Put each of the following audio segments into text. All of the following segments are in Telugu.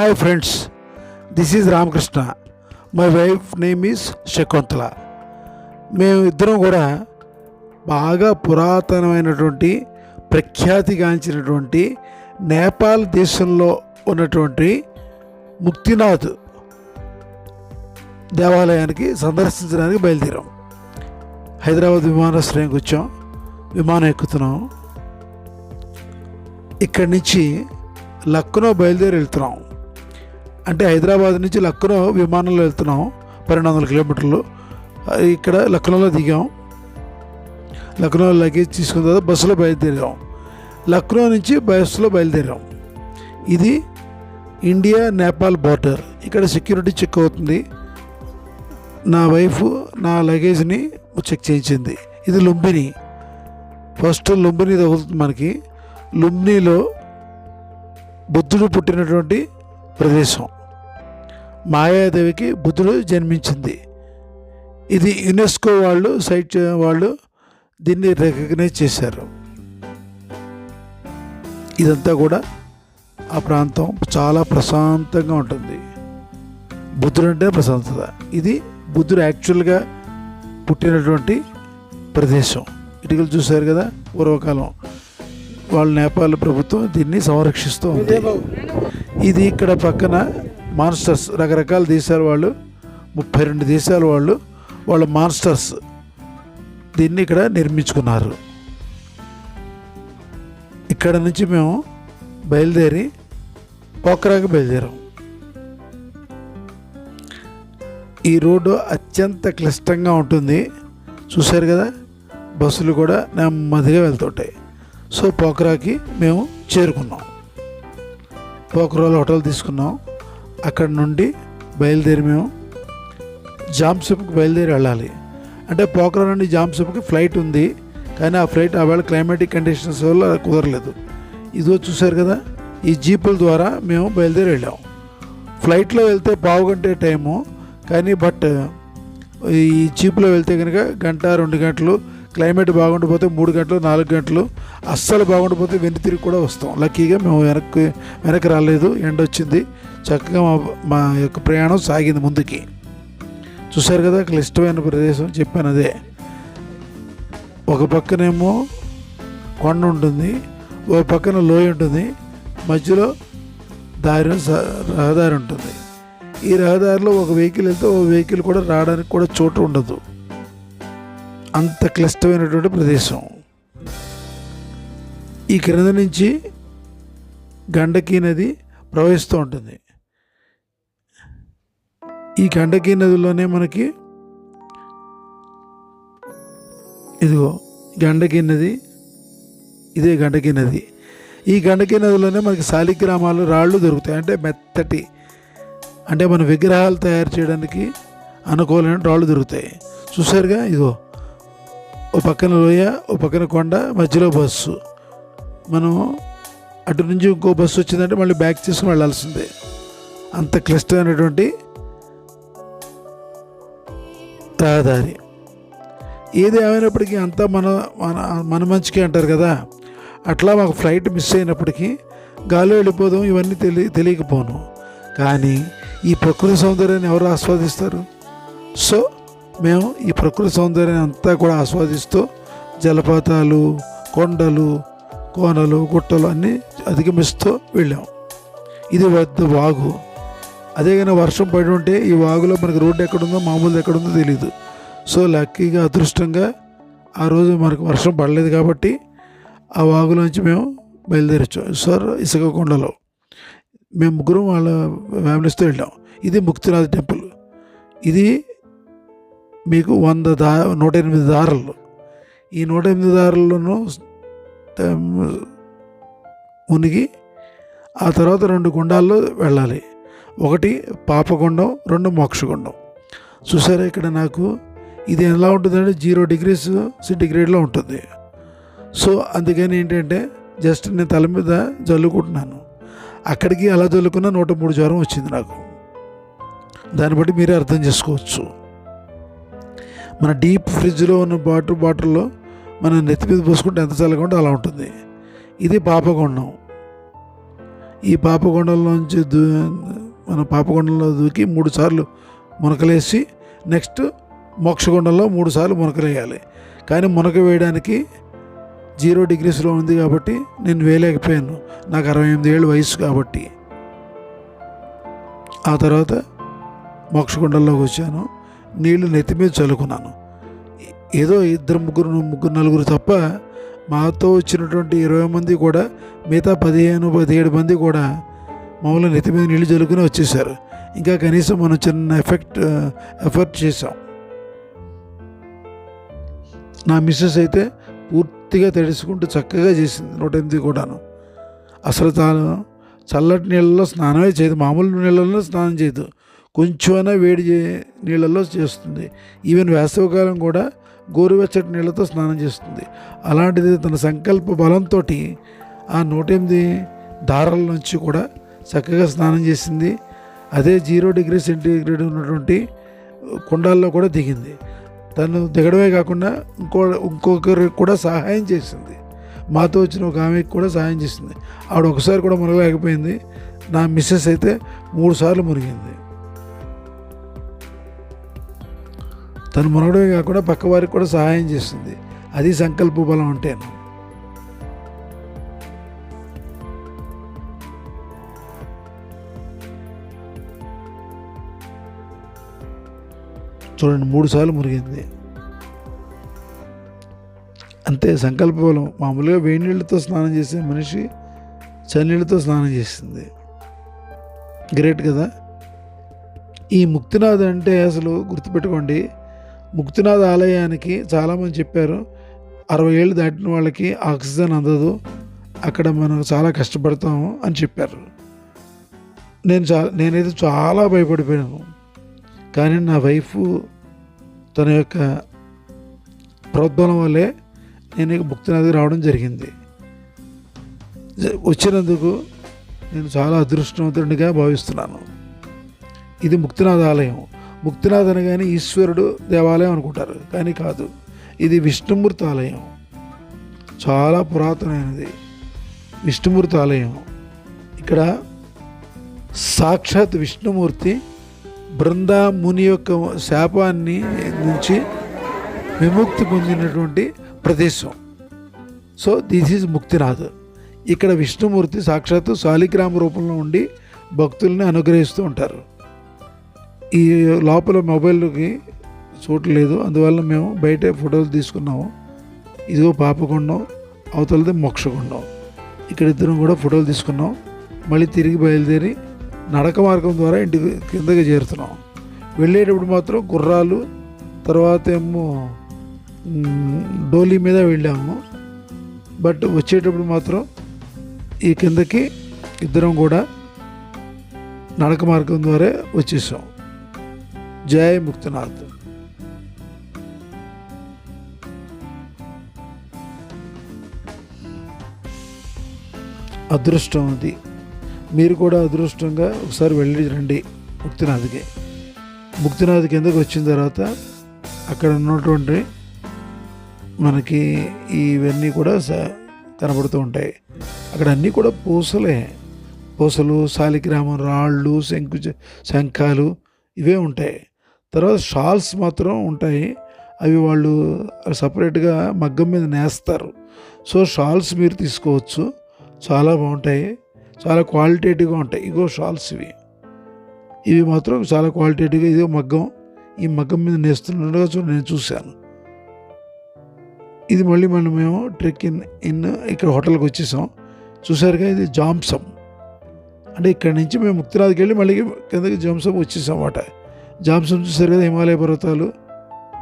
Hi friends, this is Ramakrishna. My wife name is Shakuntala. మేము ఇద్దరం కూడా బాగా పురాతనమైనటువంటి ప్రఖ్యాతిగాంచినటువంటి నేపాల్ దేశంలో ఉన్నటువంటి ముక్తినాథ్ దేవాలయానికి సందర్శించడానికి బయలుదేరాం. హైదరాబాద్ విమానాశ్రయానికి వచ్చాం, విమానం ఎక్కుతున్నాం. ఇక్కడి నుంచి లక్నో బయలుదేరి వెళ్తున్నాం. అంటే హైదరాబాద్ నుంచి లక్నో విమానంలో వెళ్తున్నాం, 1200 కిలోమీటర్లు. ఇక్కడ లక్నోలో దిగాం. లక్నోలో లగేజ్ తీసుకున్న తర్వాత బస్సులో బయలుదేరాం. లక్నో నుంచి బస్సులో బయలుదేరాం. ఇది ఇండియా నేపాల్ బార్డర్. ఇక్కడ సెక్యూరిటీ చెక్ అవుతుంది. నా వైఫ్ నా లగేజ్ని చెక్ చేయించింది. ఇది లుంబిని. ఫస్ట్ లుంబిని తగులుతుంది మనకి. లుంబినిలో బుద్ధుడు పుట్టినటువంటి ప్రదేశం. మాయాదేవికి బుద్ధుడు జన్మించింది. ఇది యునెస్కో వాళ్ళు దీన్ని రికగ్నైజ్ చేశారు. ఇదంతా కూడా ఆ ప్రాంతం చాలా ప్రశాంతంగా ఉంటుంది. బుద్ధుడు అంటే ప్రశాంతత. ఇది బుద్ధుడు యాక్చువల్గా పుట్టినటువంటి ప్రదేశం. ఇటుకలు చూశారు కదా, పూర్వకాలం వాళ్ళ నేపాల్ ప్రభుత్వం దీన్ని సంరక్షిస్తూ ఉంది. ఇది ఇక్కడ పక్కన మాన్స్టర్స్, రకరకాల దేశాల వాళ్ళు, 32 దేశాల వాళ్ళ మాన్స్టర్స్ దీన్ని ఇక్కడ నిర్మించుకున్నారు. ఇక్కడ నుంచి మేము బయలుదేరి పోఖ్రాకి బయలుదేరాం. ఈ రోడ్డు అత్యంత క్లిష్టంగా ఉంటుంది. చూశారు కదా, బస్సులు కూడా నెమ్మదిగా వెళ్తుంటాయి. సో పోఖ్రాకి మేము చేరుకున్నాం. పోఖ్రాలో హోటల్ తీసుకున్నాం. అక్కడ నుండి బయలుదేరి మేము జామ్సప్కి బయలుదేరి వెళ్ళాలి. అంటే పోఖ్రా నుండి జామ్సప్కి ఫ్లైట్ ఉంది, కానీ ఆ ఫ్లైట్ ఆవేళ క్లైమాటిక్ కండిషన్స్ వల్ల కుదరలేదు. ఇదో చూశారు కదా, ఈ జీపుల ద్వారా మేము బయలుదేరి వెళ్ళాం. ఫ్లైట్లో వెళ్తే పావుగంటే టైము, కానీ ఈ జీపులో వెళ్తే కనుక 1-2 గంటలు, క్లైమేట్ బాగుండిపోతే 3 గంటలు 4 గంటలు, అస్సలు బాగుండిపోతే వెన్ను తిరిగి కూడా వస్తాం. లక్కీగా మేము వెనక్కి రాలేదు, ఎండ వచ్చింది. చక్కగా మా యొక్క ప్రయాణం సాగింది ముందుకి. చూశారు కదా, క్లిష్టమైన ప్రదేశం చెప్పాను. అదే ఒక పక్కనేమో కొండ ఉంటుంది, ఒక పక్కన లోయ ఉంటుంది, మధ్యలో రహదారి ఉంటుంది. ఈ రహదారిలో ఒక వెహికల్ వెళ్తే ఒక వెహికల్ కూడా రావడానికి కూడా చోటు ఉండదు. అంత క్లిష్టమైనటువంటి ప్రదేశం. ఈ క్రింద నుంచి గండకీ నది ప్రవహిస్తూ ఉంటుంది. ఈ గండకీ నదిలోనే మనకి ఇదిగో గండకీ నది, ఇదే గండకీ నది. ఈ గండకీ నదిలోనే మనకి శాలిగ్రామాలు, రాళ్ళు దొరుకుతాయి. అంటే మెత్తటి, అంటే మన విగ్రహాలు తయారు చేయడానికి అనుకూలమైన రాళ్ళు దొరుకుతాయి. చూసారుగా, ఇదిగో ఓ పక్కన లోయ, ఓ పక్కన కొండ, మధ్యలో బస్సు. మనం అటు నుంచి ఇంకో బస్సు వచ్చిందంటే మళ్ళీ బ్యాక్ చేసుకుని వెళ్ళాల్సిందే. అంత క్లిష్టమైనటువంటి రహదారి. ఏది ఏమైనప్పటికీ అంతా మన మంచికి అంటారు కదా. అట్లా మాకు ఫ్లైట్ మిస్ అయినప్పటికీ గాలి వెళ్ళిపోదాం ఇవన్నీ తెలియకపోను. కానీ ఈ ప్రకృతి సౌందర్యాన్ని ఎవరు ఆస్వాదిస్తారు? సో మేము ఈ ప్రకృతి సౌందర్యాన్ని అంతా కూడా ఆస్వాదిస్తూ జలపాతాలు, కొండలు, కోనలు, గుట్టలు అన్నీ అధిగమిస్తూ వెళ్ళాం. ఇది పెద్ద వాగు. అదే కానీ వర్షం పడి ఉంటే ఈ వాగులో మనకి రోడ్డు ఎక్కడుందో, మామూలు ఎక్కడుందో తెలీదు. సో లక్కీగా, అదృష్టంగా ఆ రోజు మనకు వర్షం పడలేదు కాబట్టి ఆ వాగులోంచి మేము బయలుదేరొచ్చాం. సార్ ఇసుక కొండలో మేము ముగ్గురు వాళ్ళ ఫ్యామిలీస్తో వెళ్ళాం. ఇది ముక్తినాథ్ టెంపుల్. ఇది మీకు 108 దారులు. ఈ 108 దారుల్లోనూ మునిగి ఆ తర్వాత 2 గుండాల్లో వెళ్ళాలి. ఒకటి పాపగుండం, 2 మోక్షగుండం. చూసారా ఇక్కడ నాకు ఇది ఎలా ఉంటుందంటే 0 డిగ్రీస్ సెంటిగ్రేడ్లో ఉంటుంది. సో అందుకని ఏంటంటే జస్ట్ నేను తల మీద జల్లుకుంటున్నాను. అక్కడికి అలా జల్లుకున్న 103 జ్వరం వచ్చింది నాకు. దాన్ని బట్టి మీరే అర్థం చేసుకోవచ్చు. మన డీప్ ఫ్రిడ్జ్లో ఉన్న బాటిల్లో మనం నెత్తి మీద పోసుకుంటే ఎంత చల్లగా ఉంటే అలా ఉంటుంది. ఇది పాపగుండం. ఈ పాపకొండలోంచి మన పాపకొండలో దూకి 3 సార్లు మునకలేసి నెక్స్ట్ మోక్షకొండలో 3 సార్లు మునకలేయాలి. కానీ మునక వేయడానికి 0 డిగ్రీస్లో ఉంది కాబట్టి నేను వేయలేకపోయాను, నాకు 68 ఏళ్ళు వయసు కాబట్టి. ఆ తర్వాత మోక్షకొండల్లోకి వచ్చాను, నీళ్లు నెత్తి మీద చల్లుకున్నాను. ఏదో 2 నలుగురు తప్ప మాతో వచ్చినటువంటి 20 మంది కూడా, మిగతా 15-17 మంది కూడా మామూలుగా నెత్తి మీద నీళ్ళు చల్లుకుని వచ్చేసారు. ఇంకా కనీసం మనం చిన్న ఎఫర్ట్ చేసాం. నా మిస్సెస్ అయితే పూర్తిగా తడుచుకుంటూ చక్కగా చేసింది 108 కూడాను. అసలు తాను చల్లటి నీళ్ళలో స్నానమే చేయదు, మామూలు నీళ్ళల్లో స్నానం చేయదు, కొంచెమైనా వేడి నీళ్ళల్లో చేస్తుంది. ఈవెన్ వేసవికాలం కూడా గోరువెచ్చటి నీళ్ళతో స్నానం చేస్తుంది. అలాంటిది తన సంకల్ప బలంతో ఆ 108 దారాల నుంచి కూడా చక్కగా స్నానం చేసింది. అదే 0 డిగ్రీ సెంటీగ్రేడ్ ఉన్నటువంటి కుండాల్లో కూడా దిగింది. తను దిగడమే కాకుండా ఇంకొకరికి కూడా సహాయం చేసింది. మాతో వచ్చిన ఒక ఆమెకి కూడా సహాయం చేసింది. ఆవిడ ఒకసారి కూడా మునగలేకపోయింది. నా మిస్సెస్ అయితే 3 సార్లు మునిగింది. తను మునగడమే కాకుండా పక్క వారికి కూడా సహాయం చేస్తుంది. అది సంకల్ప బలం అంటేను. చూడండి, 3 సార్లు మునిగింది. అంతే సంకల్ప బలం. మామూలుగా వేడి నీళ్ళతో స్నానం చేసే మనిషి చన్నీళ్ళతో స్నానం చేసింది. గ్రేట్ కదా. ఈ ముక్తినాథ్ అంటే అసలు గుర్తుపెట్టుకోండి, ముక్తినాథ్ ఆలయానికి చాలామంది చెప్పారు 60 ఏళ్ళు దాటిన వాళ్ళకి ఆక్సిజన్ అందదు, అక్కడ మనం చాలా కష్టపడతాము అని చెప్పారు. నేనైతే చాలా భయపడిపోయాను. కానీ నా వైఫ్ తన యొక్క ప్రోద్బలం వల్లే నేను ముక్తినాథ్కి రావడం జరిగింది. వచ్చినందుకు నేను చాలా అదృష్టవంతుడిగా భావిస్తున్నాను. ఇది ముక్తినాథ ఆలయం. ముక్తినాథ్ అనగానే ఈశ్వరుడు దేవాలయం అనుకుంటారు, కానీ కాదు, ఇది విష్ణుమూర్తి ఆలయం. చాలా పురాతనమైనది విష్ణుమూర్తి ఆలయం. ఇక్కడ సాక్షాత్ విష్ణుమూర్తి బృందా ముని యొక్క శాపాన్ని నుంచి విముక్తి పొందినటువంటి ప్రదేశం. So this is Muktinath. ఇక్కడ విష్ణుమూర్తి సాక్షాత్తు శాలిగ్రామ రూపంలో ఉండి భక్తుల్ని అనుగ్రహిస్తూ ఉంటారు. ఈ లోపల మొబైల్కి చోటు లేదు, అందువల్ల మేము బయటే ఫోటోలు తీసుకున్నాము. ఇదిగో పాపకొండం, అవతలది మోక్షకొండం. ఇక్కడ ఇద్దరం కూడా ఫోటోలు తీసుకున్నాం. మళ్ళీ తిరిగి బయలుదేరి నడక మార్గం ద్వారా ఇంటికి కిందకి చేరుతున్నాం. వెళ్ళేటప్పుడు మాత్రం గుర్రాలు, తర్వాత ఏమో డోలీ మీద వెళ్ళాము. బట్ వచ్చేటప్పుడు మాత్రం ఈ కిందకి ఇద్దరం కూడా నడక మార్గం ద్వారా వచ్చేసాం. జై ముక్తినాథ్. అదృష్టం అది. మీరు కూడా అదృష్టంగా ఒకసారి వెళ్ళి రండి ముక్తినాథ్కి. ముక్తినాథ్ కిందకి వచ్చిన తర్వాత అక్కడ ఉన్నటువంటి మనకి ఇవన్నీ కూడా కనబడుతూ ఉంటాయి. అక్కడ అన్నీ కూడా పూసలు, శాలిగ్రామం రాళ్ళు, శంఖాలు ఇవే ఉంటాయి. తర్వాత షాల్స్ మాత్రం ఉంటాయి. అవి వాళ్ళు సపరేట్గా మగ్గం మీద నేస్తారు. సో షాల్స్ మీరు తీసుకోవచ్చు, చాలా బాగుంటాయి, చాలా క్వాలిటేటివ్గా ఉంటాయి. ఇగో షాల్స్ ఇవి మాత్రం చాలా క్వాలిటేటివ్గా. ఇదిగో మగ్గం, ఈ మగ్గం మీద నేస్తుండగా నేను చూశాను. ఇది మళ్ళీ మేము ట్రెక్ ఇన్ ఇక్కడ హోటల్కి వచ్చేసాం. చూసారుగా, ఇది జాంసం. అంటే ఇక్కడ నుంచి మేము ముక్తినాథ్కి వెళ్ళి మళ్ళీ కిందకి జాంసం వచ్చేసాం అన్నమాట. జాంసం చూసారు కదా, హిమాలయ పర్వతాలు,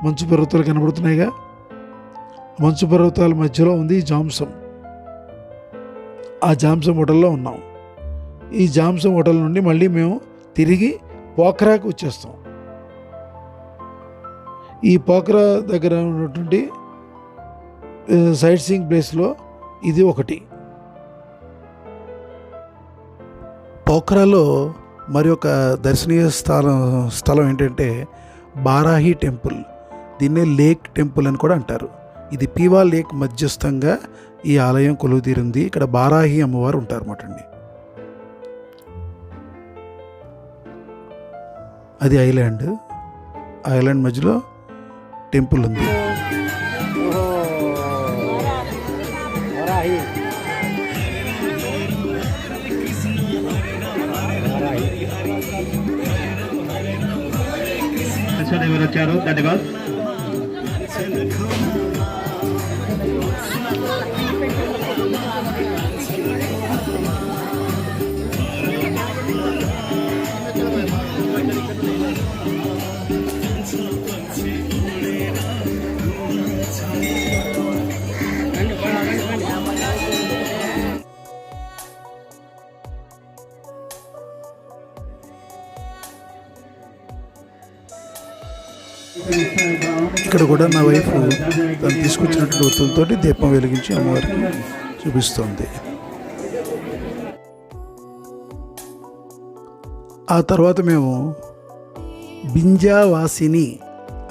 మంచు పర్వతాలు కనబడుతున్నాయిగా. మంచు పర్వతాల మధ్యలో ఉంది ఈ జాంసం. ఆ జాంసం హోటల్లో ఉన్నాం. ఈ జాంసం హోటల్ నుండి మళ్ళీ మేము తిరిగి పోఖ్రాకి వచ్చేస్తాం. ఈ పోఖ్రా దగ్గర ఉన్నటువంటి సైట్ సీయింగ్ ప్లేస్లో ఇది ఒకటి. పోఖ్రాలో మరి ఒక దర్శనీయ స్థలం ఏంటంటే బారాహి టెంపుల్. దీన్నే లేక్ టెంపుల్ అని కూడా అంటారు. ఇది పీవా లేక్ మధ్యస్థంగా ఈ ఆలయం కొలువుతీరింది. ఇక్కడ బారాహి అమ్మవారు ఉంటారు అన్నమాట అండి. అది ఐలాండ్. ఐలాండ్ మధ్యలో టెంపుల్ ఉంది. వచ్చారు ధన్యవాద్. ఇక్కడ కూడా నా వైఫ్ తను తీసుకొచ్చినటువంటి ఒత్తులతో దీపం వెలిగించి అమ్మవారికి చూపిస్తుంది. ఆ తర్వాత మేము బింజావాసిని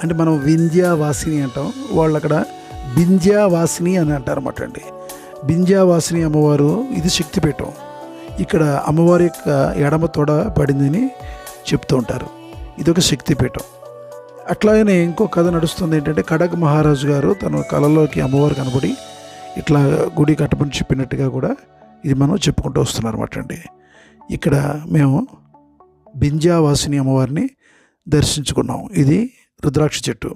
అంటే మనం వింధ్యావాసిని అంటాం, వాళ్ళు అక్కడ బింజావాసిని అని అంటారు అన్నమాట అండి. బింజావాసిని అమ్మవారు ఇది శక్తిపీఠం. ఇక్కడ అమ్మవారి యొక్క ఎడమ తొడ పడిందని చెప్తూ ఉంటారు. ఇది ఒక శక్తిపీఠం. అట్లాగనే ఇంకో కథ నడుస్తుంది ఏంటంటే, కడక్ మహారాజు గారు తన కళలోకి అమ్మవారు కనబడి ఇట్లా గుడి కట్టమని చెప్పినట్టుగా కూడా ఇది మనం చెప్పుకుంటూ వస్తున్నారు అన్నమాట అండి. ఇక్కడ మేము బింజావాసిని అమ్మవారిని దర్శించుకున్నాం. ఇది రుద్రాక్ష చెట్టు.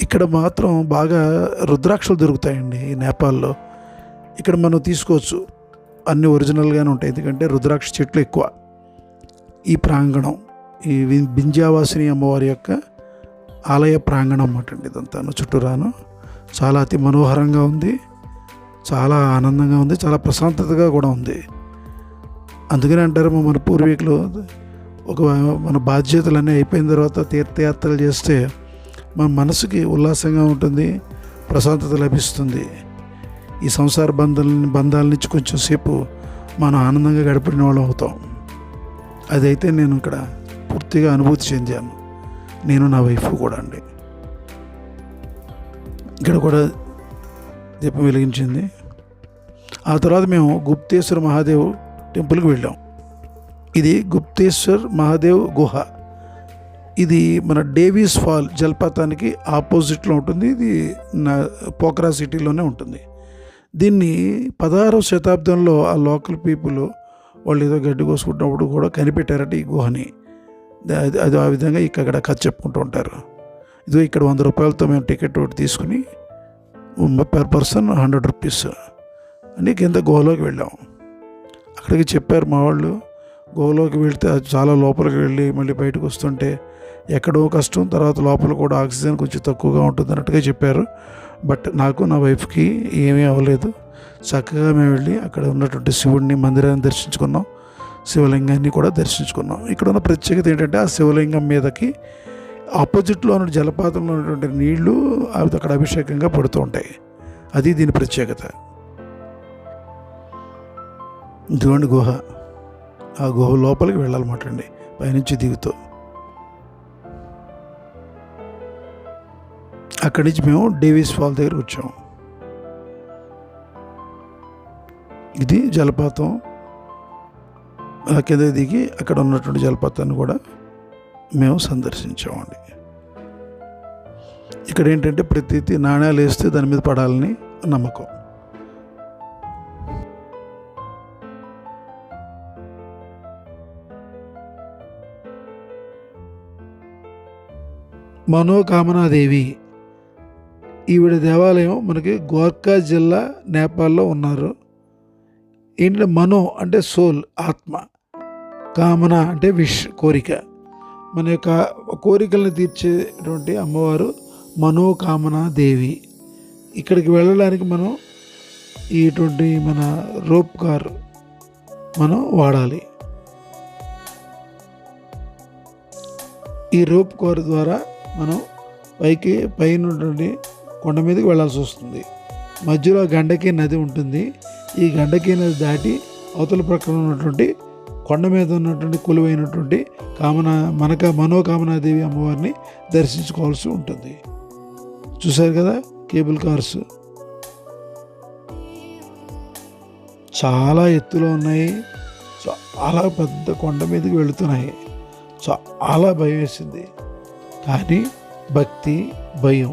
ఇక్కడ మాత్రం బాగా రుద్రాక్షలు దొరుకుతాయండి ఈ నేపాల్లో. ఇక్కడ మనం తీసుకోవచ్చు, అన్నీ ఒరిజినల్గానే ఉంటాయి. ఎందుకంటే రుద్రాక్ష చెట్లు ఎక్కువ ఈ ప్రాంగణం. ఈ బింజావాసిని అమ్మవారి యొక్క ఆలయ ప్రాంగణం అన్నమాట అండి. ఇదంతాను చుట్టూరాను చాలా అతి మనోహరంగా ఉంది, చాలా ఆనందంగా ఉంది, చాలా ప్రశాంతతగా కూడా ఉంది. అందుకని అంటారు మన పూర్వీకులు, మన బాధ్యతలన్నీ అయిపోయిన తర్వాత తీర్థయాత్రలు చేస్తే మన మనసుకి ఉల్లాసంగా ఉంటుంది, ప్రశాంతత లభిస్తుంది. ఈ సంసార బంధాల నుంచి కొంచెం సేపు మనం ఆనందంగా గడిపిన వాళ్ళం అవుతాం. అదైతే నేను ఇక్కడ పూర్తిగా అనుభూతి చెందాను, నేను నా వైఫ్ కూడా అండి. ఇక్కడ కూడా దీపం వెలిగించింది. ఆ తర్వాత మేము గుప్తేశ్వర మహాదేవ్ టెంపుల్కి వెళ్ళాం. ఇది గుప్తేశ్వర్ మహాదేవ్ గుహ. ఇది మన డేవిస్ ఫాల్ జలపాతానికి ఆపోజిట్లో ఉంటుంది. ఇది పోఖరా సిటీలోనే ఉంటుంది. దీన్ని 16వ శతాబ్దంలో ఆ లోకల్ పీపుల్ వాళ్ళు ఏదో గడ్డి కోసుకుంటున్నప్పుడు కూడా కనిపెట్టారట ఈ గుహని. అది ఆ విధంగా ఇక్కడ కథ చెప్పుకుంటూ ఉంటారు. ఇదిగో ఇక్కడ 100 రూపాయలతో మేము టికెట్ ఒకటి తీసుకుని పర్ పర్సన్ 100 రూపీస్ అని కింద గుహలోకి వెళ్ళాం. అక్కడికి చెప్పారు మా వాళ్ళు, గుహలోకి వెళ్తే అది చాలా లోపలికి వెళ్ళి మళ్ళీ బయటకు వస్తుంటే ఎక్కడో కష్టం, తర్వాత లోపల కూడా ఆక్సిజన్ కొంచెం తక్కువగా ఉంటుంది అన్నట్టుగా చెప్పారు. బట్ నాకు నా వైఫ్కి ఏమీ అవ్వలేదు. చక్కగా మేము వెళ్ళి అక్కడ ఉన్నటువంటి శివుడిని మందిరాన్ని దర్శించుకున్నాం, శివలింగాన్ని కూడా దర్శించుకున్నాం. ఇక్కడ ఉన్న ప్రత్యేకత ఏంటంటే, ఆ శివలింగం మీదకి ఆపోజిట్లో ఉన్న జలపాతంలో ఉన్నటువంటి నీళ్లు అవి అక్కడ అభిషేకంగా పడుతూ ఉంటాయి. అది దీని ప్రత్యేకత. ఇదిగోండి గుహ. ఆ గుహ లోపలికి వెళ్ళాలన్నమాట అండి, పైనుంచి దిగుతూ. అక్కడి నుంచి మేము డేవిస్ ఫాల్ దగ్గరకు వచ్చాము. ఇది జలపాతం. కింద దిగి అక్కడ ఉన్నటువంటి జలపాతాన్ని కూడా మేము సందర్శించామండి. ఇక్కడ ఏంటంటే ప్రతి నాణ్యాలు వేస్తే దాని మీద పడాలని నమ్మకం. మనోకామనాదేవి ఈవిడ దేవాలయం మనకి గోర్ఖా జిల్లా నేపాల్లో ఉన్నారు. ఏంటంటే మనో అంటే సోల్, ఆత్మ, కామన అంటే విష్, కోరిక. మన యొక్క కోరికలను తీర్చేటువంటి అమ్మవారు మనోకామనాదేవి. ఇక్కడికి వెళ్ళడానికి మనం ఇటువంటి మన రోప్ కార్ మనం వాడాలి. ఈ రోప్ కార్ ద్వారా మనం పైన కొండ మీదకి వెళ్ళాల్సి వస్తుంది. మధ్యలో గండకీ నది ఉంటుంది. ఈ గండకీ నది దాటి అవతల ప్రక్కన ఉన్నటువంటి కొండ మీద ఉన్నటువంటి కొలువైనటువంటి మనోకామనాదేవి అమ్మవారిని దర్శించుకోవాల్సి ఉంటుంది. చూశారు కదా కేబుల్ కార్స్ చాలా ఎత్తులో ఉన్నాయి, చాలా పెద్ద కొండ మీదకి వెళుతున్నాయి. చాలా భయం వేసింది. కానీ భక్తి, భయం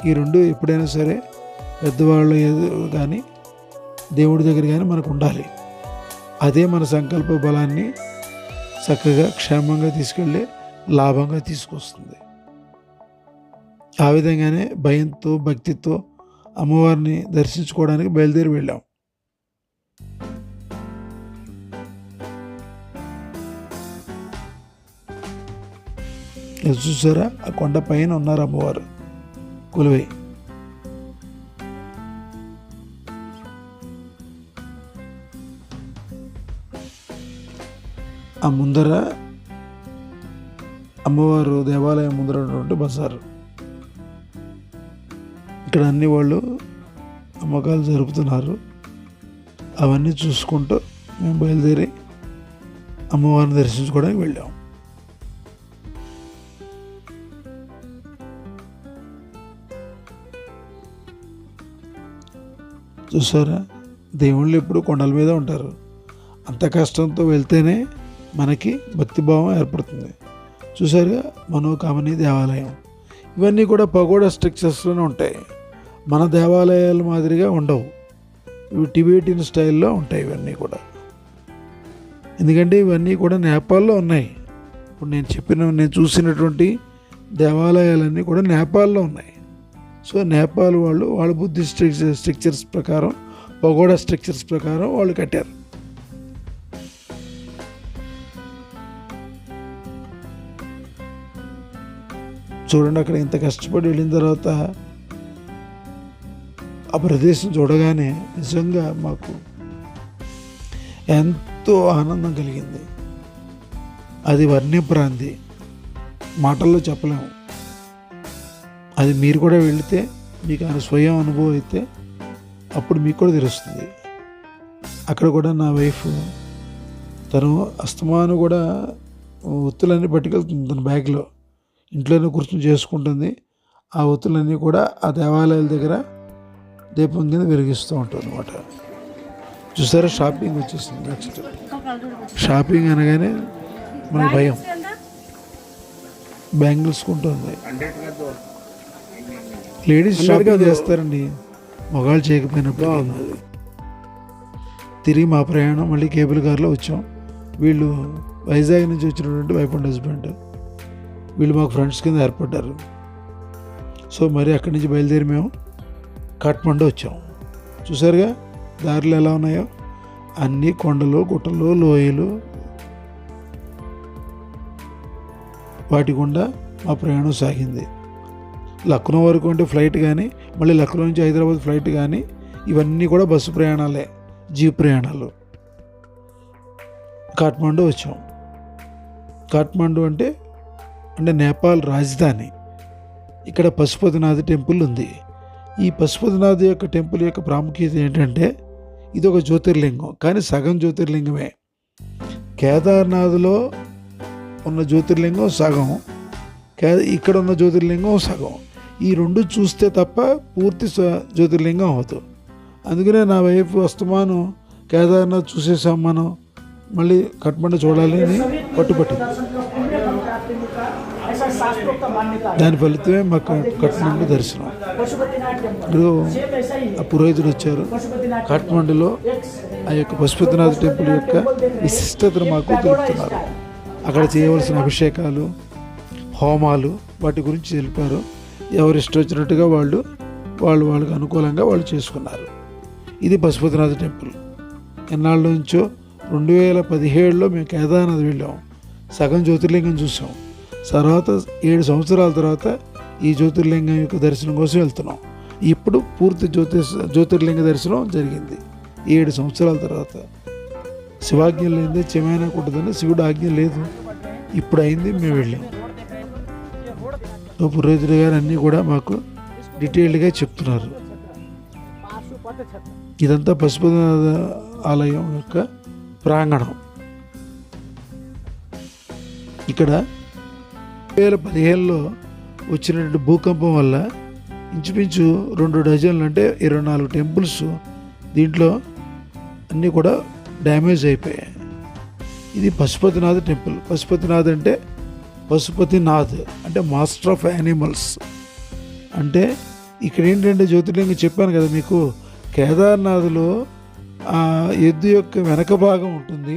ఈ రెండు ఎప్పుడైనా సరే పెద్దవాళ్ళు కానీ దేవుడి దగ్గర కానీ మనకు ఉండాలి. అదే మన సంకల్ప బలాన్ని చక్కగా క్షేమంగా తీసుకెళ్ళి లాభంగా తీసుకొస్తుంది. ఆ విధంగానే భయంతో భక్తితో అమ్మవారిని దర్శించుకోవడానికి బయలుదేరి వెళ్ళాం. చూసారా, ఆ కొండ పైన ఉన్నారు అమ్మవారు కొలువై. ఆ ముందర అమ్మవారు దేవాలయం ముందర ఉన్నటువంటి బజారు. ఇక్కడ అన్ని వాళ్ళు అమ్మకాలు జరుపుతున్నారు. అవన్నీ చూసుకుంటూ మేము బయలుదేరి అమ్మవారిని దర్శించుకోవడానికి వెళ్ళాం. చూసారా, దేవుళ్ళు ఎప్పుడు కొండల మీద ఉంటారు. అంత కష్టంతో వెళ్తేనే మనకి భక్తిభావం ఏర్పడుతుంది. చూసారుగా, మనోకామని దేవాలయం. ఇవన్నీ కూడా పగోడా స్ట్రక్చర్స్లోనే ఉంటాయి. మన దేవాలయాల మాదిరిగా ఉండవు. ఇవి టిబెటియన్ స్టైల్లో ఉంటాయి ఇవన్నీ కూడా. ఎందుకంటే ఇవన్నీ కూడా నేపాల్లో ఉన్నాయి. ఇప్పుడు నేను చూసినటువంటి దేవాలయాలన్నీ కూడా నేపాల్లో ఉన్నాయి. సో నేపాల్ వాళ్ళ బుద్ధిస్ట్ స్ట్రక్చర్స్ ప్రకారం, పగోడా స్ట్రక్చర్స్ ప్రకారం వాళ్ళు కట్టారు. చూడండి, అక్కడ ఇంత కష్టపడి వెళ్ళిన తర్వాత ఆ ప్రదేశం చూడగానే నిజంగా మాకు ఎంతో ఆనందం కలిగింది. అది వర్ణ్యప్రాంతి, మాటల్లో చెప్పలేము. అది మీరు కూడా వెళితే మీకు ఆ స్వయం అనుభవం అయితే అప్పుడు మీకు కూడా తెలుస్తుంది. అక్కడ కూడా నా వైఫ్ తను అస్తమాను కూడా ఒత్తులన్నీ పట్టుకెళ్తుంది తన బ్యాగ్లో. ఇంట్లోనే కూర్చొని చేసుకుంటుంది. ఆ ఒత్తులన్నీ కూడా ఆ దేవాలయాల దగ్గర దీపం కింద వెలిగిస్తూ ఉంటుంది అనమాట. చూసారా, షాపింగ్ వచ్చేసింది. నెక్స్ట్ షాపింగ్ అనగానే మనకు భయం. బ్యాంగిల్స్ కొంటుంది. లేడీస్ షాపింగ్ చేస్తారండి, మగాళ్ళు చేయకపోయినప్పుడు. తిరిగి మా ప్రయాణం మళ్ళీ కేబుల్ కార్లో వచ్చాం. వీళ్ళు వైజాగ్ నుంచి వచ్చినటువంటి వైఫ్ అండ్ హస్బెండ్, వీళ్ళు మాకు ఫ్రెండ్స్ కింద ఏర్పడ్డారు. సో మరి అక్కడి నుంచి బయలుదేరి మేము కాఠ్మండు వచ్చాం. చూసారుగా దారిలో ఎలా ఉన్నాయో, అన్ని కొండలు, గుట్టలు, లోయలు. వాటి గుండా మా ప్రయాణం సాగింది. లక్నో వరకు అంటే ఫ్లైట్ కానీ, మళ్ళీ లక్నో నుంచి హైదరాబాద్ ఫ్లైట్ కానీ, ఇవన్నీ కూడా బస్సు ప్రయాణాలే, జీప్ ప్రయాణాలు. కాఠ్మండు వచ్చాం. కాఠ్మండు అంటే నేపాల్ రాజధాని. ఇక్కడ పశుపతినాథ్ టెంపుల్ ఉంది. ఈ పశుపతినాథ్ యొక్క టెంపుల్ యొక్క ప్రాముఖ్యత ఏంటంటే, ఇది ఒక జ్యోతిర్లింగం, కానీ సగం జ్యోతిర్లింగమే. కేదార్నాథ్లో ఉన్న జ్యోతిర్లింగం సగం, ఇక్కడ ఉన్న జ్యోతిర్లింగం సగం. ఈ రెండు చూస్తే తప్ప పూర్తి జ్యోతిర్లింగం అవుతుంది. అందుకనే నా వైపు వస్తమాను కేదార్నాథ్ చూసేసాం మనం, మళ్ళీ కాఠ్మండు చూడాలి అని పట్టుబట్టింది. దాని ఫలితమే మాకు కాఠ్మండు దర్శనం. ఇప్పుడు ఆ పురోహితుడు వచ్చారు. కాఠ్మండులో ఆ యొక్క పశుపతినాథ్ టెంపుల్ యొక్క విశిష్టతను మాకు తెలుపుతున్నారు. అక్కడ చేయవలసిన అభిషేకాలు, హోమాలు, వాటి గురించి తెలిపారు. ఎవరు ఇష్టం వచ్చినట్టుగా వాళ్ళకి అనుకూలంగా వాళ్ళు చేసుకున్నారు. ఇది పశుపతినాథ్ టెంపుల్. ఎన్నాళ్ళ నుంచో 2017లో మేము కేదార్నాథ్ వెళ్ళాం. సగం జ్యోతిర్లింగం చూసాం. తర్వాత 7 సంవత్సరాల తర్వాత ఈ జ్యోతిర్లింగం యొక్క దర్శనం కోసం వెళ్తున్నాం. ఇప్పుడు పూర్తి జ్యోతిర్లింగ దర్శనం జరిగింది 7 సంవత్సరాల తర్వాత. శివాజ్ఞ లేనిదే చెమైనా కుట్టదని శివుడు ఆజ్ఞ లేదు. ఇప్పుడు అయింది, మేము వెళ్ళాం. పురోహితుడు గారు అన్నీ కూడా మాకు డీటెయిల్డ్గా చెప్తున్నారు. ఇదంతా పశుపతినాథ ఆలయం యొక్క ప్రాంగణం. ఇక్కడ 2015లో వచ్చినటువంటి భూకంపం వల్ల ఇంచుమించు 2 డజన్లు అంటే 24 టెంపుల్స్ దీంట్లో అన్నీ కూడా డ్యామేజ్ అయిపోయాయి. ఇది పశుపతినాథ్ టెంపుల్. పశుపతినాథ్ అంటే పశుపతినాథ్ అంటే మాస్టర్ ఆఫ్ యానిమల్స్. అంటే ఇక్కడ ఏంటంటే జ్యోతిర్లింగం చెప్పాను కదా మీకు, కేదార్నాథ్లో ఆ ఎద్దు యొక్క వెనక భాగం ఉంటుంది,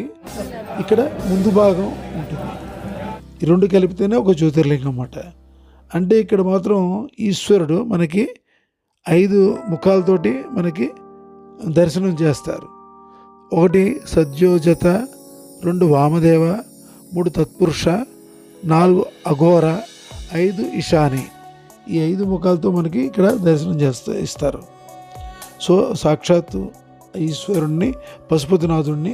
ఇక్కడ ముందు భాగం ఉంటుంది. ఈ రెండు కలిపితేనే ఒక జ్యోతిర్లింగం అన్నమాట. అంటే ఇక్కడ మాత్రం ఈశ్వరుడు మనకి 5 ముఖాలతోటి మనకి దర్శనం చేస్తారు. 1 సద్యోజత, 2 వామదేవ, 3 తత్పురుష, 4 అఘోర, 5 ఈశాని. ఈ 5 ముఖాలతో మనకి ఇక్కడ దర్శనం ఇస్తారు. సో సాక్షాత్తు ఈశ్వరుణ్ణి, పశుపతినాథుడిని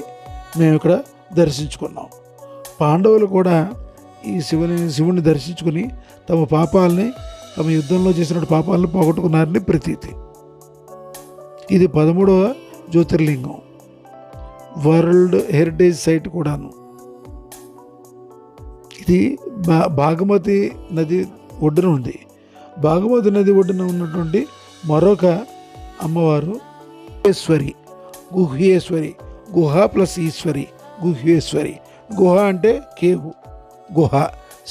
మేము ఇక్కడ దర్శించుకున్నాం. పాండవులు కూడా ఈ శివుణ్ణి దర్శించుకుని తమ పాపాలని, తమ యుద్ధంలో చేసిన పాపాలను పోగొట్టుకున్నారని ప్రతీతి. ఇది 13వ జ్యోతిర్లింగం, వరల్డ్ హెరిటేజ్ సైట్ కూడాను. ఇది భాగమతి నది ఒడ్డున ఉంది. భాగమతి నది ఒడ్డున ఉన్నటువంటి మరొక అమ్మవారు గుహేశ్వరి. గుహ్యేశ్వరి, గుహ ప్లస్ ఈశ్వరి, గుహ్యేశ్వరి. గుహ అంటే కేవు, గుహ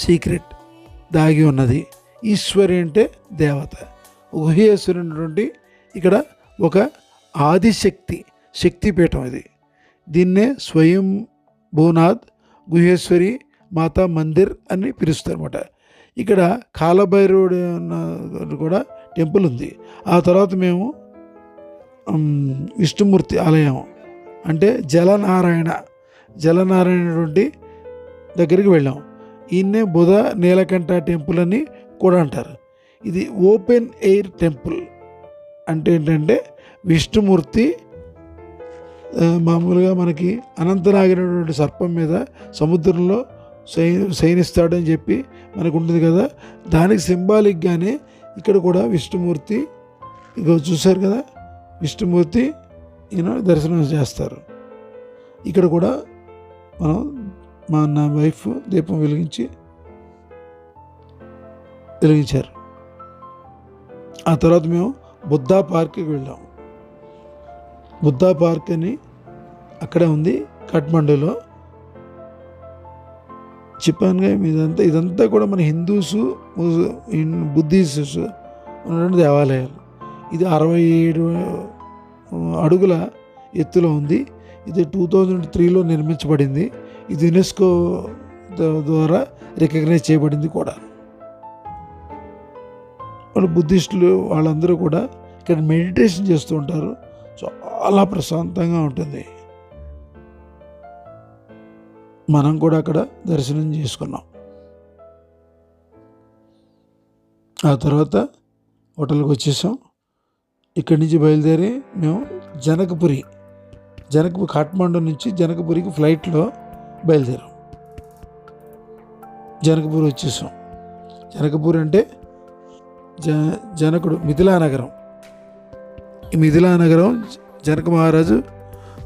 సీక్రెట్ దాగి ఉన్నది. ఈశ్వరి అంటే దేవత. గుహ్యేశ్వరి ఉన్నటువంటి ఇక్కడ ఒక ఆదిశక్తి శక్తిపీఠం ఇది. దీన్నే స్వయం భూనాథ్ గుహేశ్వరి మాతా మందిర్ అని పిలుస్తారు అన్నమాట. ఇక్కడ కాలభైరవుడు కూడా టెంపుల్ ఉంది. ఆ తర్వాత మేము విష్ణుమూర్తి ఆలయం అంటే జలనారాయణ దగ్గరికి వెళ్ళాం. ఈయన్నే బుధ నీలకంఠ టెంపుల్ అని కూడా అంటారు. ఇది ఓపెన్ ఎయిర్ టెంపుల్. అంటే ఏంటంటే విష్ణుమూర్తి మామూలుగా మనకి అనంతనాగినటువంటి సర్పం మీద సముద్రంలో శయనిస్తాడని చెప్పి మనకు ఉంటుంది కదా, దానికి సింబాలిక్గానే ఇక్కడ కూడా విష్ణుమూర్తి ఇక చూశారు కదా, విష్ణుమూర్తి దర్శనం చేస్తారు. ఇక్కడ కూడా మనం నా వైఫ్ దీపం వెలిగించారు. ఆ తర్వాత మేము బుద్ధా పార్క్కి వెళ్ళాము. బుద్ధా పార్క్ అని అక్కడే ఉంది కాఠ్మండూలో. చెప్పానుగా ఇదంతా కూడా మన హిందూసు, బుద్ధిస్ట్స్ ఉన్నటువంటి దేవాలయాలు. ఇది 67 అడుగుల ఎత్తులో ఉంది. ఇది 2003లో నిర్మించబడింది. ఇది యునెస్కో ద్వారా రికగ్నైజ్ చేయబడింది కూడా. వాళ్ళు బుద్ధిస్టులు వాళ్ళందరూ కూడా ఇక్కడ మెడిటేషన్ చేస్తూ ఉంటారు. చాలా ప్రశాంతంగా ఉంటుంది. మనం కూడా అక్కడ దర్శనం చేసుకున్నాం. ఆ తర్వాత హోటల్కి వచ్చేసాం. ఇక్కడి నుంచి బయలుదేరి మేము జనకపురి కాఠ్మండూ నుంచి జనకపురికి ఫ్లైట్లో బయలుదేరాం. జనకపూర్ వచ్చేసాం. జనకపూర్ అంటే జనకుడు మిథిలా నగరం. ఈ మిథిలా నగరం జనక మహారాజు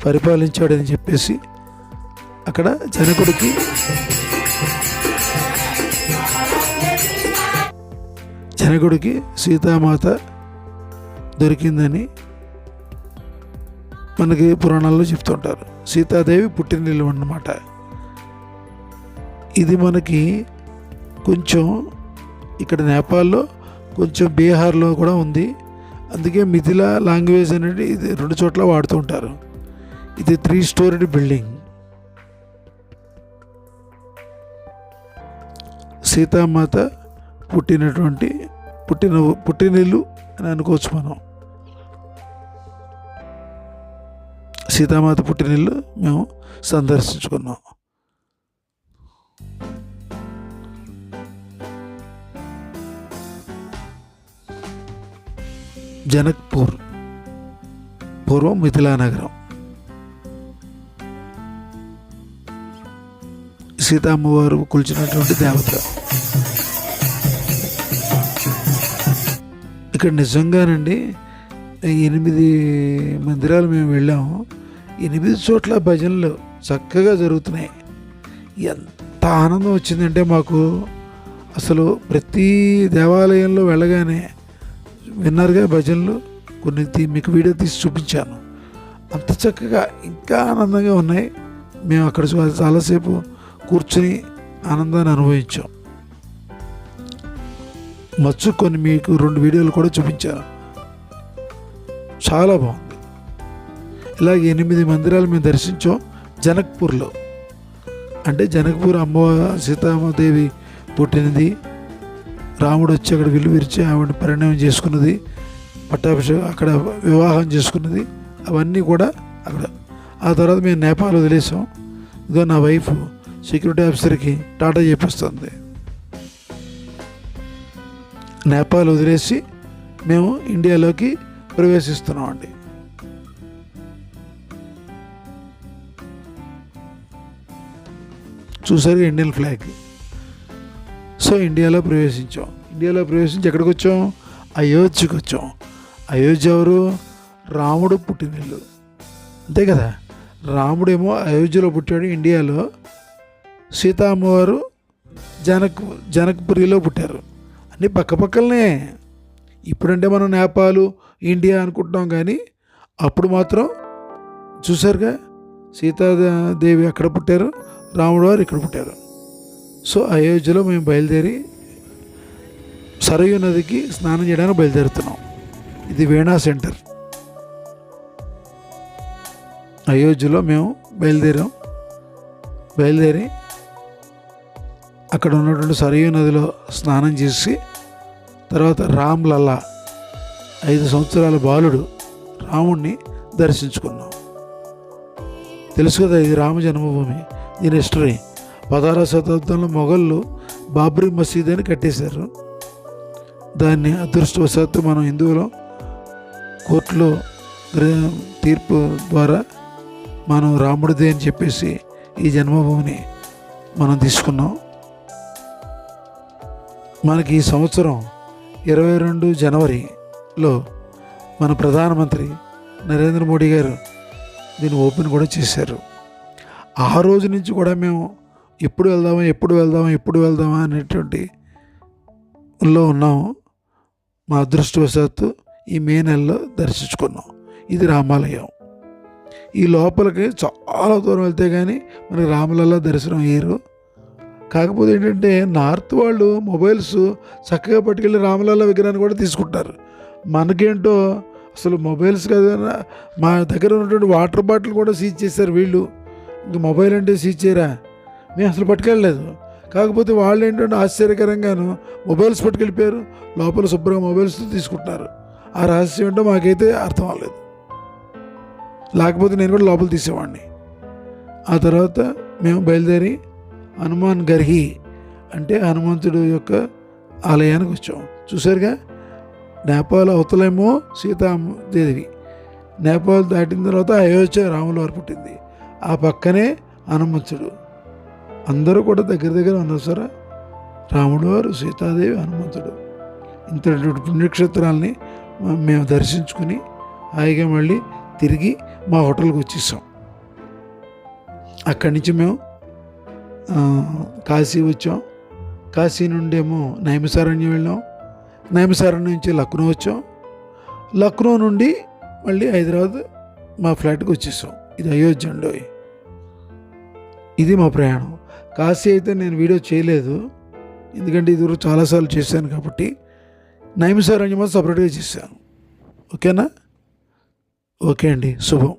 పరిపాలించాడని చెప్పేసి అక్కడ జనకుడికి సీతామాత దొరికిందని మనకి పురాణాల్లో చెప్తుంటారు. సీతాదేవి పుట్టినిల్లు అన్నమాట. ఇది మనకి కొంచెం ఇక్కడ నేపాల్లో, కొంచెం బీహార్లో కూడా ఉంది. అందుకే మిథిలా లాంగ్వేజ్ అనేది ఇది 2 చోట్ల వాడుతూ ఉంటారు. ఇది 3 స్టోరీడ్ బిల్డింగ్. సీతామాత పుట్టినిల్లు అని అనుకోవచ్చు మనం. సీతామాత పుట్టినిల్లు మేము సందర్శించుకున్నాం. జనక్పూర్ పూర్వం మిథిలా నగరం. సీతమ్మవారు కొలిచినటువంటి దేవత. ఇక్కడ నిజంగానండి 8 మందిరాలు మేము వెళ్ళాము. 8 చోట్ల భజనలు చక్కగా జరుగుతున్నాయి. ఎంత ఆనందం వచ్చిందంటే మాకు అసలు ప్రతి దేవాలయంలో వెళ్ళగానే విన్నారుగా భజనలు, కొన్ని మీకు వీడియో తీసి చూపించాను. అంత చక్కగా ఇంకా ఆనందంగా ఉన్నాయి. మేము అక్కడ చాలాసేపు కూర్చుని ఆనందాన్ని అనుభవించాం. కొన్ని మీకు 2 వీడియోలు కూడా చూపించాను. చాలా బాగుంది. ఇలాగే 8 మందిరాలు మేము దర్శించాం జనక్పూర్లో. అంటే జనక్పూర్ సీతామాదేవి పుట్టినది, రాముడు వచ్చి అక్కడ విల్లు విరిచి ఆవిడ పరిణయం చేసుకున్నది, పట్టాభిషేకం అక్కడ వివాహం చేసుకున్నది, అవన్నీ కూడా అక్కడ. ఆ తర్వాత మేము నేపాల్ వదిలేసాం. ఇదో నా వైఫ్ సెక్యూరిటీ ఆఫీసర్కి టాటా చెప్పిస్తుంది. నేపాల్ వదిలేసి మేము ఇండియాలోకి ప్రవేశిస్తున్నామండి. చూసారు ఇండియన్ ఫ్లాగ్. సో ఇండియాలో ప్రవేశించి ఎక్కడికి వచ్చాం? అయోధ్యకి వచ్చాం. అయోధ్య ఎవరు? రాముడు పుట్టినిల్లు, అంతే కదా. రాముడేమో అయోధ్యలో పుట్టాడు ఇండియాలో, సీతామ్మవారు జనక్పురిలో పుట్టారు. అన్నీ పక్కపక్కలనే. ఇప్పుడంటే మనం నేపాలు ఇండియా అనుకుంటున్నాం, కానీ అప్పుడు మాత్రం చూసారుగా, సీతాదేవి అక్కడ పుట్టారు, రాముడు వారు ఇక్కడ పుట్టారు. సో అయోధ్యలో మేము బయలుదేరి సరయూ నదికి స్నానం చేయడానికి బయలుదేరుతున్నాం. ఇది వీణా సెంటర్. అయోధ్యలో మేము బయలుదేరి అక్కడ ఉన్నటువంటి సరయూ నదిలో స్నానం చేసి, తర్వాత రామ్లల్లా 5 సంవత్సరాల బాలుడు రాముణ్ణి దర్శించుకున్నాం. తెలుసు కదా, ఇది రామ జన్మభూమి. దీని హిస్టరీ 16వ శతాబ్దంలో మొఘళ్ళు బాబ్రీ మసీద్ అని కట్టేశారు. దాన్ని అదృష్టవశాత్తు మనం హిందువులు కోర్టులో తీర్పు ద్వారా మనం రాముడిదే అని చెప్పేసి ఈ జన్మభూమిని మనం తీసుకున్నాం. మనకి ఈ సంవత్సరం 22 జనవరిలో మన ప్రధానమంత్రి నరేంద్ర మోడీ గారు దీన్ని ఓపెన్ కూడా చేశారు. ఆ రోజు నుంచి కూడా మేము ఎప్పుడు వెళ్దామా అనేటువంటి ఉన్నాము. మా అదృష్టవశాత్తు ఈ మే నెలలో దర్శించుకున్నాం. ఇది రామాలయం. ఈ లోపలికి చాలా దూరం వెళ్తే కానీ మనకి రామలల్లా దర్శనం అయ్యారు. కాకపోతే ఏంటంటే నార్త్ వాళ్ళు మొబైల్స్ చక్కగా పట్టుకెళ్ళి రామలల్లా విగ్రహాన్ని కూడా తీసుకుంటారు. మనకేంటో అసలు మొబైల్స్ కదా, మా దగ్గర ఉన్నటువంటి వాటర్ బాటిల్ కూడా సీజ్ చేశారు వీళ్ళు. ఇంక మొబైల్ అంటే సీజ్ చేయరా? మేము అసలు పట్టుకెళ్ళలేదు. కాకపోతే వాళ్ళు ఏంటంటే ఆశ్చర్యకరంగాను మొబైల్స్ పట్టుకెళ్ళిపోయారు. లోపల శుభ్రంగా మొబైల్స్ తీసుకుంటున్నారు. ఆ రహస్యం ఏంటో మాకైతే అర్థం అవ్వలేదు. లేకపోతే నేను కూడా లోపల తీసేవాడిని. ఆ తర్వాత మేము బయలుదేరి హనుమాన్ గర్హి అంటే హనుమంతుడు యొక్క ఆలయానికి వచ్చాం. చూసారుగా, నేపాల్ అవతలేమో సీతాదేవి, నేపాల్ దాటిన తర్వాత అయోధ్య రాముల వారు పుట్టింది, ఆ పక్కనే హనుమంతుడు. అందరూ కూడా దగ్గర ఉన్నారు సార్. రాముడు వారు, సీతాదేవి, హనుమంతుడు. ఇంతటి పుణ్యక్షేత్రాలని మేము దర్శించుకుని హాయిగా మళ్ళీ తిరిగి మా హోటల్కి వచ్చేసాం. అక్కడి నుంచి మేము కాశీ వచ్చాం. కాశీ నుండి ఏమో నైమిసారణ్యం వెళ్ళాం. నైమిసారణ్యం నుంచి లక్నో వచ్చాం. లక్నో నుండి మళ్ళీ హైదరాబాద్ మా ఫ్లాట్కి వచ్చేసాం. ఇది అయోధ్య అండి. ఇది మా ప్రయాణం. కాశీ అయితే నేను వీడియో చేయలేదు, ఎందుకంటే ఇది చాలాసార్లు చేశాను కాబట్టి. నైమిసారణ్యం సపరేట్గా చేశాను. ఓకేనా? ఓకే అండి, శుభం.